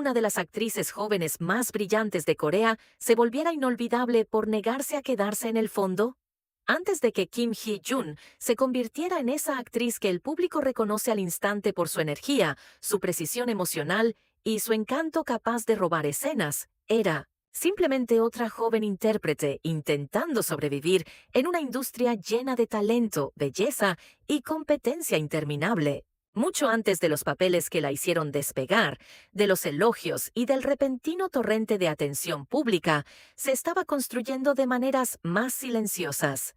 una de las actrices jóvenes más brillantes de Corea se volviera inolvidable por negarse a quedarse en el fondo? Antes de que Kim Hye-jun se convirtiera en esa actriz que el público reconoce al instante por su energía, su precisión emocional y su encanto capaz de robar escenas, era simplemente otra joven intérprete intentando sobrevivir en una industria llena de talento, belleza y competencia interminable. Mucho antes de los papeles que la hicieron despegar, de los elogios y del repentino torrente de atención pública, se estaba construyendo de maneras más silenciosas.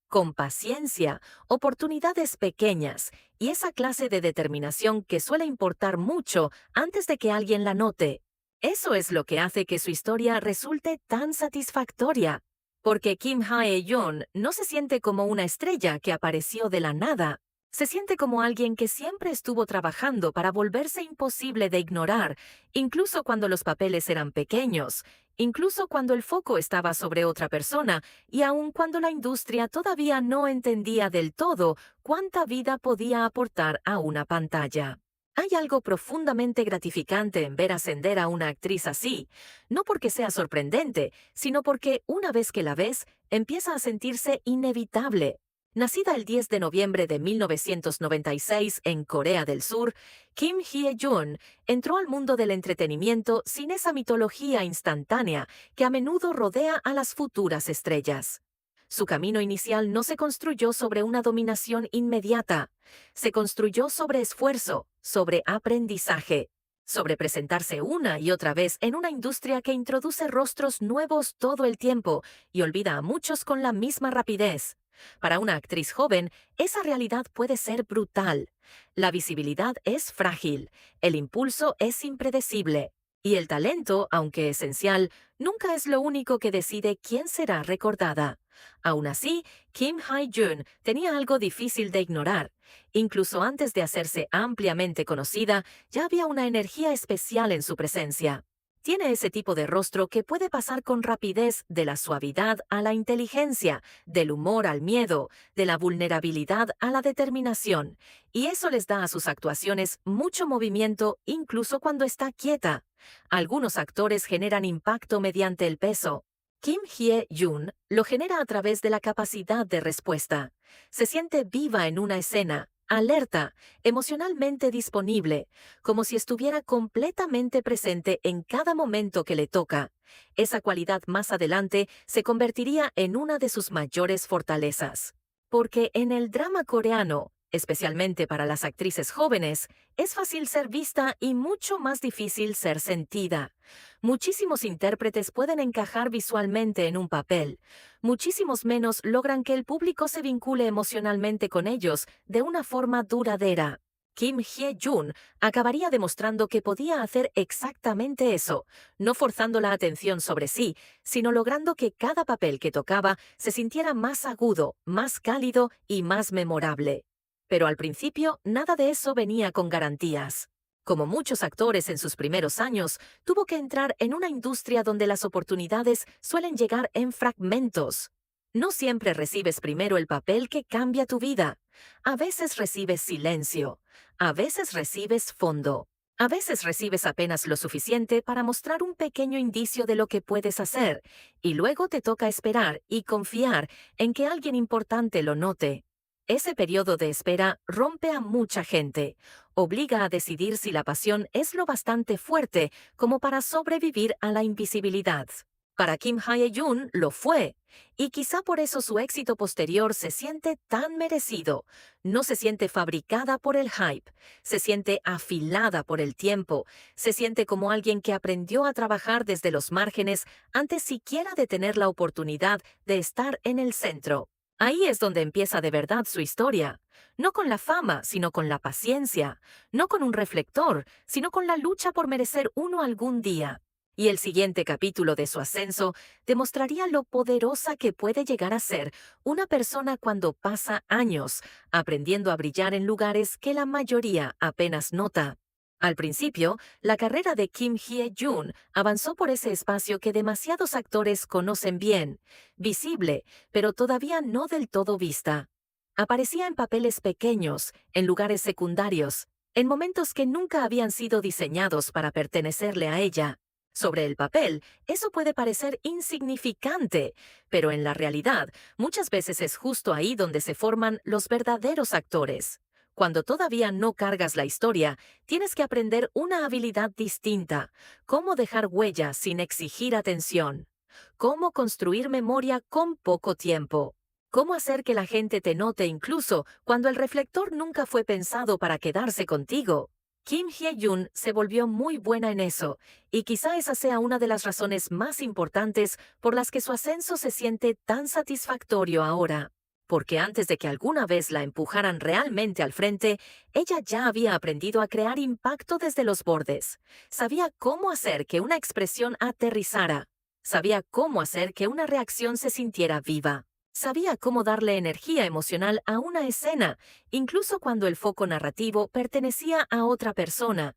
Con paciencia, oportunidades pequeñas y esa clase de determinación que suele importar mucho antes de que alguien la note. Eso es lo que hace que su historia resulte tan satisfactoria, porque Kim Hae-yeon no se siente como una estrella que apareció de la nada. Se siente como alguien que siempre estuvo trabajando para volverse imposible de ignorar, incluso cuando los papeles eran pequeños, incluso cuando el foco estaba sobre otra persona y aun cuando la industria todavía no entendía del todo cuánta vida podía aportar a una pantalla. Hay algo profundamente gratificante en ver ascender a una actriz así, no porque sea sorprendente, sino porque una vez que la ves, empieza a sentirse inevitable. Nacida el 10 de noviembre de 1996 en Corea del Sur, Kim Hye-jun entró al mundo del entretenimiento sin esa mitología instantánea que a menudo rodea a las futuras estrellas. Su camino inicial no se construyó sobre una dominación inmediata, se construyó sobre esfuerzo, sobre aprendizaje, sobre presentarse una y otra vez en una industria que introduce rostros nuevos todo el tiempo y olvida a muchos con la misma rapidez. Para una actriz joven, esa realidad puede ser brutal. La visibilidad es frágil, el impulso es impredecible, y el talento, aunque esencial, nunca es lo único que decide quién será recordada. Aún así, Kim Hae-jun tenía algo difícil de ignorar. Incluso antes de hacerse ampliamente conocida, ya había una energía especial en su presencia. Tiene ese tipo de rostro que puede pasar con rapidez de la suavidad a la inteligencia, del humor al miedo, de la vulnerabilidad a la determinación, y eso les da a sus actuaciones mucho movimiento incluso cuando está quieta. Algunos actores generan impacto mediante el peso. Kim Hye-jun lo genera a través de la capacidad de respuesta. Se siente viva en una escena, alerta, emocionalmente disponible, como si estuviera completamente presente en cada momento que le toca. Esa cualidad más adelante se convertiría en una de sus mayores fortalezas. Porque en el drama coreano, especialmente para las actrices jóvenes, es fácil ser vista y mucho más difícil ser sentida. Muchísimos intérpretes pueden encajar visualmente en un papel. Muchísimos menos logran que el público se vincule emocionalmente con ellos de una forma duradera. Kim Hye-jun acabaría demostrando que podía hacer exactamente eso, no forzando la atención sobre sí, sino logrando que cada papel que tocaba se sintiera más agudo, más cálido y más memorable. Pero al principio, nada de eso venía con garantías. Como muchos actores en sus primeros años, tuvo que entrar en una industria donde las oportunidades suelen llegar en fragmentos. No siempre recibes primero el papel que cambia tu vida. A veces recibes silencio. A veces recibes fondo. A veces recibes apenas lo suficiente para mostrar un pequeño indicio de lo que puedes hacer, y luego te toca esperar y confiar en que alguien importante lo note. Ese periodo de espera rompe a mucha gente, obliga a decidir si la pasión es lo bastante fuerte como para sobrevivir a la invisibilidad. Para Kim Hae-jun lo fue, y quizá por eso su éxito posterior se siente tan merecido. No se siente fabricada por el hype, se siente afilada por el tiempo, se siente como alguien que aprendió a trabajar desde los márgenes antes siquiera de tener la oportunidad de estar en el centro. Ahí es donde empieza de verdad su historia, no con la fama, sino con la paciencia, no con un reflector, sino con la lucha por merecer uno algún día. Y el siguiente capítulo de su ascenso demostraría lo poderosa que puede llegar a ser una persona cuando pasa años aprendiendo a brillar en lugares que la mayoría apenas nota. Al principio, la carrera de Kim Hye-jun avanzó por ese espacio que demasiados actores conocen bien, visible, pero todavía no del todo vista. Aparecía en papeles pequeños, en lugares secundarios, en momentos que nunca habían sido diseñados para pertenecerle a ella. Sobre el papel, eso puede parecer insignificante, pero en la realidad, muchas veces es justo ahí donde se forman los verdaderos actores. Cuando todavía no cargas la historia, tienes que aprender una habilidad distinta: cómo dejar huella sin exigir atención, cómo construir memoria con poco tiempo, cómo hacer que la gente te note incluso cuando el reflector nunca fue pensado para quedarse contigo. Kim Hye-jun se volvió muy buena en eso, y quizá esa sea una de las razones más importantes por las que su ascenso se siente tan satisfactorio ahora. Porque antes de que alguna vez la empujaran realmente al frente, ella ya había aprendido a crear impacto desde los bordes. Sabía cómo hacer que una expresión aterrizara. Sabía cómo hacer que una reacción se sintiera viva. Sabía cómo darle energía emocional a una escena, incluso cuando el foco narrativo pertenecía a otra persona.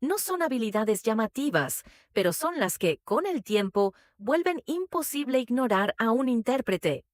No son habilidades llamativas, pero son las que, con el tiempo, vuelven imposible ignorar a un intérprete.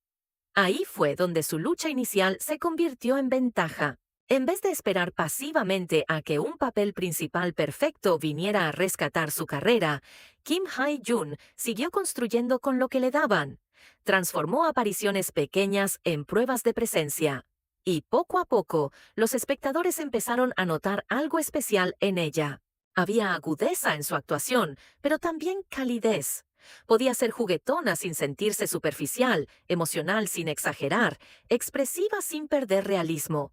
Ahí fue donde su lucha inicial se convirtió en ventaja. En vez de esperar pasivamente a que un papel principal perfecto viniera a rescatar su carrera, Kim Hye-jun siguió construyendo con lo que le daban. Transformó apariciones pequeñas en pruebas de presencia. Y poco a poco, los espectadores empezaron a notar algo especial en ella. Había agudeza en su actuación, pero también calidez. Podía ser juguetona sin sentirse superficial, emocional sin exagerar, expresiva sin perder realismo.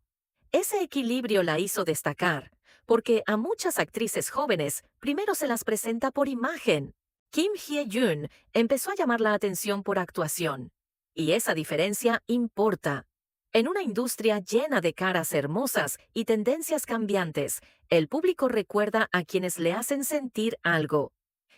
Ese equilibrio la hizo destacar, porque a muchas actrices jóvenes primero se las presenta por imagen. Kim Hye-jun empezó a llamar la atención por actuación. Y esa diferencia importa. En una industria llena de caras hermosas y tendencias cambiantes, el público recuerda a quienes le hacen sentir algo.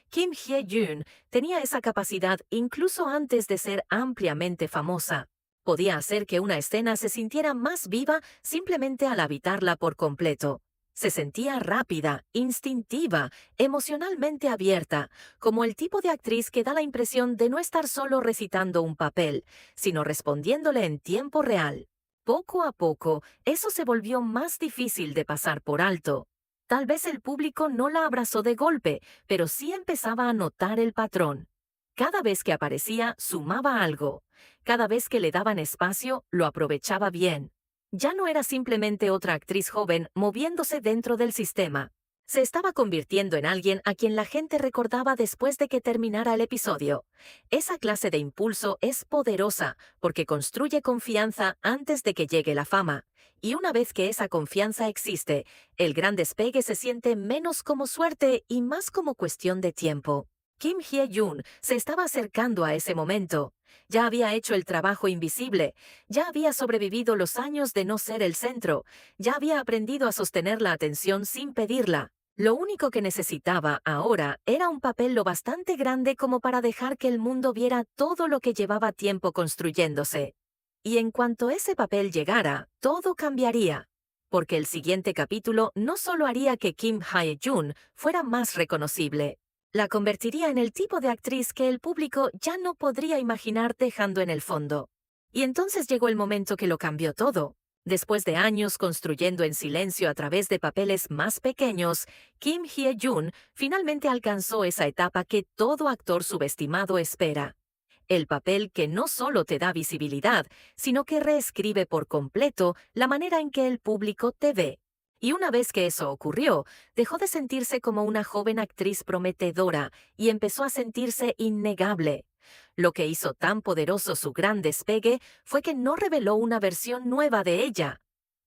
Kim Hye-jun tenía esa capacidad incluso antes de ser ampliamente famosa. Podía hacer que una escena se sintiera más viva simplemente al habitarla por completo. Se sentía rápida, instintiva, emocionalmente abierta, como el tipo de actriz que da la impresión de no estar solo recitando un papel, sino respondiéndole en tiempo real. Poco a poco, eso se volvió más difícil de pasar por alto. Tal vez el público no la abrazó de golpe, pero sí empezaba a notar el patrón. Cada vez que aparecía, sumaba algo. Cada vez que le daban espacio, lo aprovechaba bien. Ya no era simplemente otra actriz joven moviéndose dentro del sistema. Se estaba convirtiendo en alguien a quien la gente recordaba después de que terminara el episodio. Esa clase de impulso es poderosa porque construye confianza antes de que llegue la fama. Y una vez que esa confianza existe, el gran despegue se siente menos como suerte y más como cuestión de tiempo. Kim Hye-jun se estaba acercando a ese momento. Ya había hecho el trabajo invisible, ya había sobrevivido los años de no ser el centro, ya había aprendido a sostener la atención sin pedirla. Lo único que necesitaba ahora era un papel lo bastante grande como para dejar que el mundo viera todo lo que llevaba tiempo construyéndose. Y en cuanto ese papel llegara, todo cambiaría. Porque el siguiente capítulo no solo haría que Kim Hye-jun fuera más reconocible, la convertiría en el tipo de actriz que el público ya no podría imaginar dejando en el fondo. Y entonces llegó el momento que lo cambió todo. Después de años construyendo en silencio a través de papeles más pequeños, Kim Hye-jun finalmente alcanzó esa etapa que todo actor subestimado espera. El papel que no solo te da visibilidad, sino que reescribe por completo la manera en que el público te ve. Y una vez que eso ocurrió, dejó de sentirse como una joven actriz prometedora y empezó a sentirse innegable. Lo que hizo tan poderoso su gran despegue fue que no reveló una versión nueva de ella.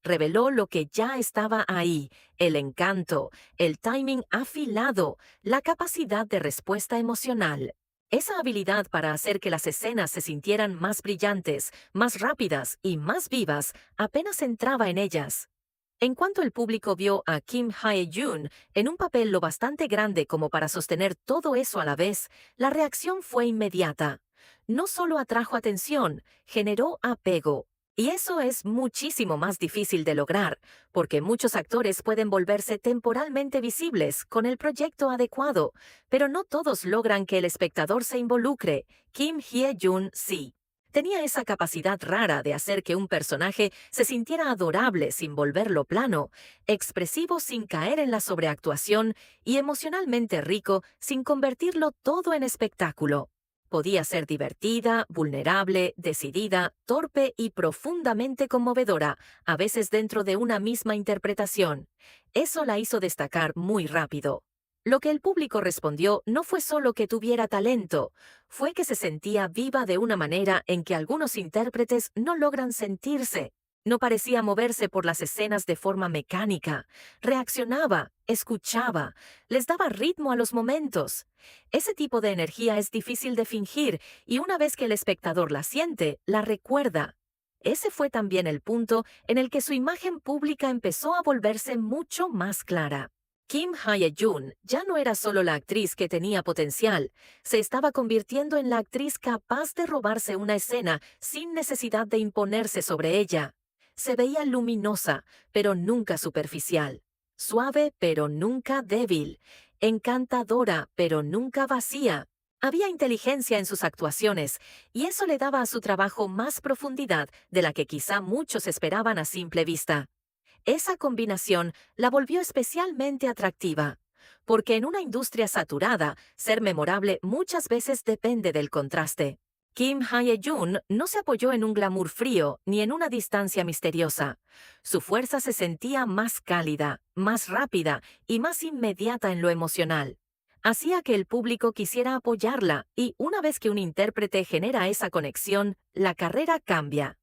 Reveló lo que ya estaba ahí: el encanto, el timing afilado, la capacidad de respuesta emocional. Esa habilidad para hacer que las escenas se sintieran más brillantes, más rápidas y más vivas apenas entraba en ellas. En cuanto el público vio a Kim Hye-jun en un papel lo bastante grande como para sostener todo eso a la vez, la reacción fue inmediata. No solo atrajo atención, generó apego. Y eso es muchísimo más difícil de lograr, porque muchos actores pueden volverse temporalmente visibles con el proyecto adecuado, pero no todos logran que el espectador se involucre. Kim Hye-jun sí. Tenía esa capacidad rara de hacer que un personaje se sintiera adorable sin volverlo plano, expresivo sin caer en la sobreactuación y emocionalmente rico sin convertirlo todo en espectáculo. Podía ser divertida, vulnerable, decidida, torpe y profundamente conmovedora, a veces dentro de una misma interpretación. Eso la hizo destacar muy rápido. Lo que el público respondió no fue solo que tuviera talento, fue que se sentía viva de una manera en que algunos intérpretes no logran sentirse. No parecía moverse por las escenas de forma mecánica, reaccionaba, escuchaba, les daba ritmo a los momentos. Ese tipo de energía es difícil de fingir y una vez que el espectador la siente, la recuerda. Ese fue también el punto en el que su imagen pública empezó a volverse mucho más clara. Kim Hye-jun ya no era solo la actriz que tenía potencial, se estaba convirtiendo en la actriz capaz de robarse una escena sin necesidad de imponerse sobre ella. Se veía luminosa, pero nunca superficial, suave, pero nunca débil, encantadora, pero nunca vacía. Había inteligencia en sus actuaciones, y eso le daba a su trabajo más profundidad de la que quizá muchos esperaban a simple vista. Esa combinación la volvió especialmente atractiva, porque en una industria saturada, ser memorable muchas veces depende del contraste. Kim Hye-jun no se apoyó en un glamour frío ni en una distancia misteriosa. Su fuerza se sentía más cálida, más rápida y más inmediata en lo emocional. Hacía que el público quisiera apoyarla y una vez que un intérprete genera esa conexión, la carrera cambia.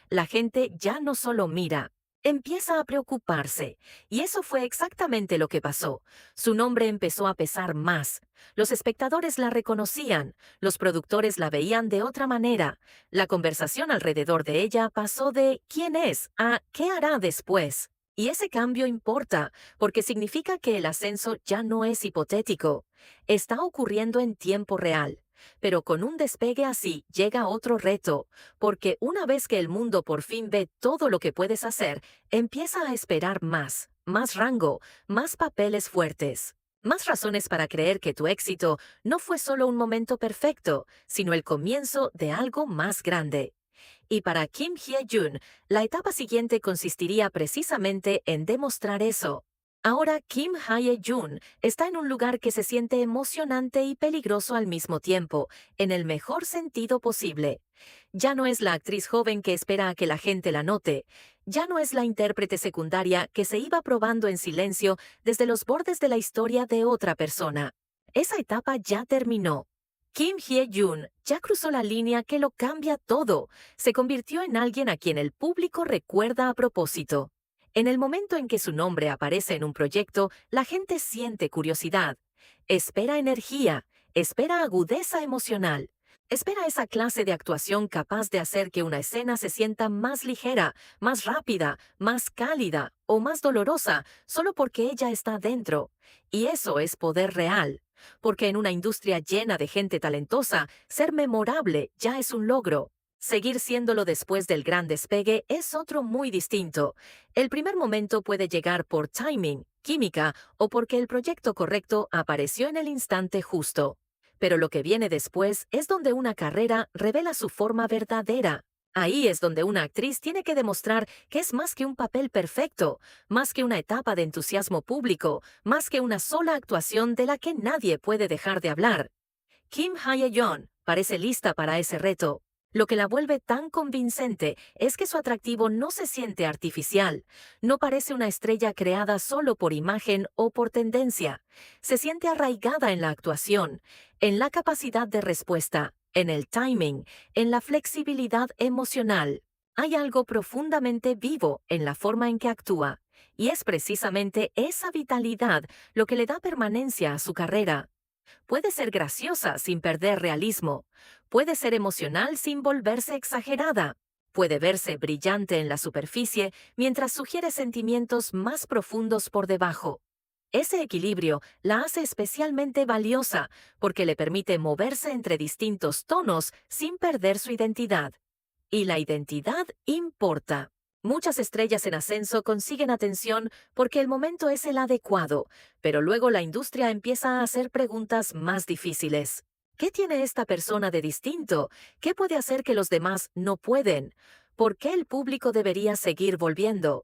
La gente ya no solo mira, empieza a preocuparse, y eso fue exactamente lo que pasó. Su nombre empezó a pesar más. Los espectadores la reconocían, los productores la veían de otra manera. La conversación alrededor de ella pasó de ¿quién es? A ¿qué hará después? Y ese cambio importa, porque significa que el ascenso ya no es hipotético. Está ocurriendo en tiempo real. Pero con un despegue así llega otro reto, porque una vez que el mundo por fin ve todo lo que puedes hacer, empieza a esperar más, más rango, más papeles fuertes, más razones para creer que tu éxito no fue solo un momento perfecto, sino el comienzo de algo más grande. Y para Kim Hye-jun, la etapa siguiente consistiría precisamente en demostrar eso. Ahora Kim Hye-jun está en un lugar que se siente emocionante y peligroso al mismo tiempo, en el mejor sentido posible. Ya no es la actriz joven que espera a que la gente la note, ya no es la intérprete secundaria que se iba probando en silencio desde los bordes de la historia de otra persona. Esa etapa ya terminó. Kim Hye-jun ya cruzó la línea que lo cambia todo, se convirtió en alguien a quien el público recuerda a propósito. En el momento en que su nombre aparece en un proyecto, la gente siente curiosidad, espera energía, espera agudeza emocional, espera esa clase de actuación capaz de hacer que una escena se sienta más ligera, más rápida, más cálida o más dolorosa solo porque ella está dentro. Y eso es poder real, porque en una industria llena de gente talentosa, ser memorable ya es un logro. Seguir siéndolo después del gran despegue es otro muy distinto. El primer momento puede llegar por timing, química o porque el proyecto correcto apareció en el instante justo. Pero lo que viene después es donde una carrera revela su forma verdadera. Ahí es donde una actriz tiene que demostrar que es más que un papel perfecto, más que una etapa de entusiasmo público, más que una sola actuación de la que nadie puede dejar de hablar. Kim Hye-jun parece lista para ese reto. Lo que la vuelve tan convincente es que su atractivo no se siente artificial, no parece una estrella creada solo por imagen o por tendencia. Se siente arraigada en la actuación, en la capacidad de respuesta, en el timing, en la flexibilidad emocional. Hay algo profundamente vivo en la forma en que actúa, y es precisamente esa vitalidad lo que le da permanencia a su carrera. Puede ser graciosa sin perder realismo, puede ser emocional sin volverse exagerada, puede verse brillante en la superficie mientras sugiere sentimientos más profundos por debajo. Ese equilibrio la hace especialmente valiosa porque le permite moverse entre distintos tonos sin perder su identidad. Y la identidad importa. Muchas estrellas en ascenso consiguen atención porque el momento es el adecuado, pero luego la industria empieza a hacer preguntas más difíciles. ¿Qué tiene esta persona de distinto? ¿Qué puede hacer que los demás no pueden? ¿Por qué el público debería seguir volviendo?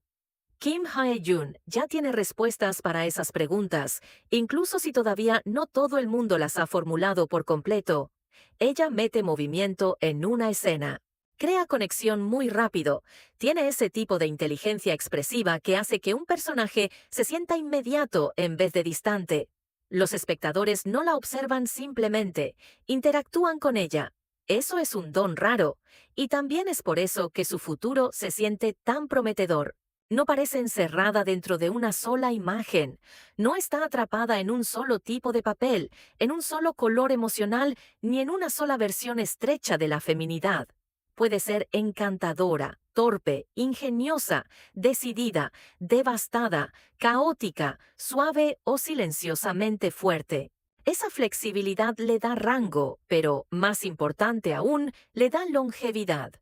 Kim Hae-jun ya tiene respuestas para esas preguntas, incluso si todavía no todo el mundo las ha formulado por completo. Ella mete movimiento en una escena. Crea conexión muy rápido. Tiene ese tipo de inteligencia expresiva que hace que un personaje se sienta inmediato en vez de distante. Los espectadores no la observan simplemente, interactúan con ella. Eso es un don raro, y también es por eso que su futuro se siente tan prometedor. No parece encerrada dentro de una sola imagen, no está atrapada en un solo tipo de papel, en un solo color emocional, ni en una sola versión estrecha de la feminidad. Puede ser encantadora, torpe, ingeniosa, decidida, devastada, caótica, suave o silenciosamente fuerte. Esa flexibilidad le da rango, pero, más importante aún, le da longevidad.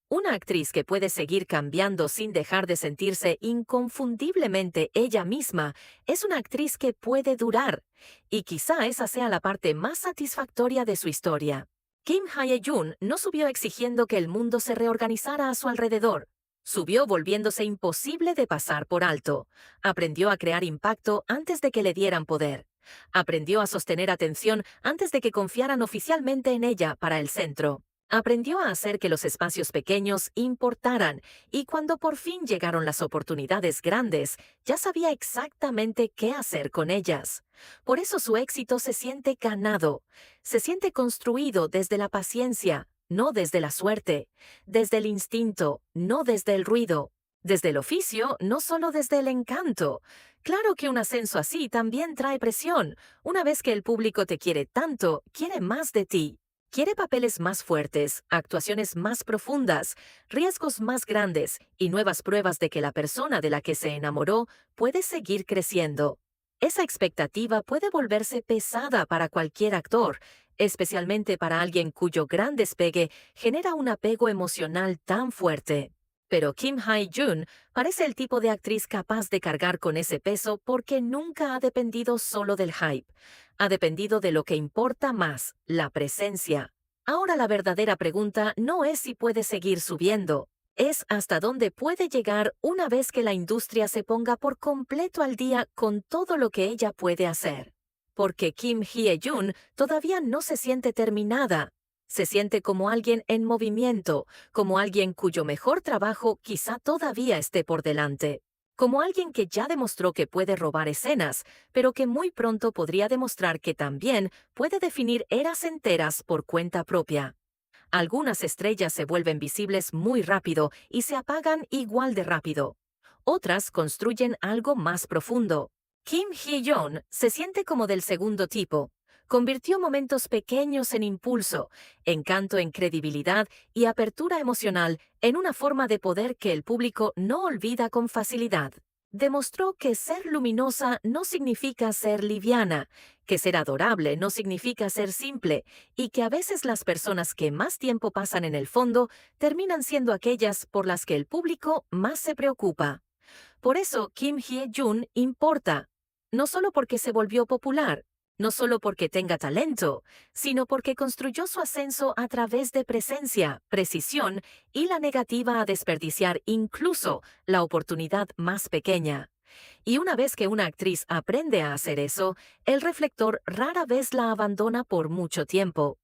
Una actriz que puede seguir cambiando sin dejar de sentirse inconfundiblemente ella misma es una actriz que puede durar, y quizá esa sea la parte más satisfactoria de su historia. Kim Hae-jun no subió exigiendo que el mundo se reorganizara a su alrededor. Subió volviéndose imposible de pasar por alto. Aprendió a crear impacto antes de que le dieran poder. Aprendió a sostener atención antes de que confiaran oficialmente en ella para el centro. Aprendió a hacer que los espacios pequeños importaran, y cuando por fin llegaron las oportunidades grandes, ya sabía exactamente qué hacer con ellas. Por eso su éxito se siente ganado, se siente construido desde la paciencia, no desde la suerte, desde el instinto, no desde el ruido, desde el oficio, no solo desde el encanto. Claro que un ascenso así también trae presión. Una vez que el público te quiere tanto, quiere más de ti. Quiere papeles más fuertes, actuaciones más profundas, riesgos más grandes y nuevas pruebas de que la persona de la que se enamoró puede seguir creciendo. Esa expectativa puede volverse pesada para cualquier actor, especialmente para alguien cuyo gran despegue genera un apego emocional tan fuerte. Pero Kim Hae-jun parece el tipo de actriz capaz de cargar con ese peso porque nunca ha dependido solo del hype. Ha dependido de lo que importa más, la presencia. Ahora la verdadera pregunta no es si puede seguir subiendo, es hasta dónde puede llegar una vez que la industria se ponga por completo al día con todo lo que ella puede hacer. Porque Kim Hae-jun todavía no se siente terminada. Se siente como alguien en movimiento, como alguien cuyo mejor trabajo quizá todavía esté por delante. Como alguien que ya demostró que puede robar escenas, pero que muy pronto podría demostrar que también puede definir eras enteras por cuenta propia. Algunas estrellas se vuelven visibles muy rápido y se apagan igual de rápido. Otras construyen algo más profundo. Kim Hye-jun se siente como del segundo tipo. Convirtió momentos pequeños en impulso, encanto en credibilidad y apertura emocional en una forma de poder que el público no olvida con facilidad. Demostró que ser luminosa no significa ser liviana, que ser adorable no significa ser simple, y que a veces las personas que más tiempo pasan en el fondo terminan siendo aquellas por las que el público más se preocupa. Por eso Kim Hye-jun importa, no solo porque se volvió popular, no solo porque tenga talento, sino porque construyó su ascenso a través de presencia, precisión y la negativa a desperdiciar incluso la oportunidad más pequeña. Y una vez que una actriz aprende a hacer eso, el reflector rara vez la abandona por mucho tiempo.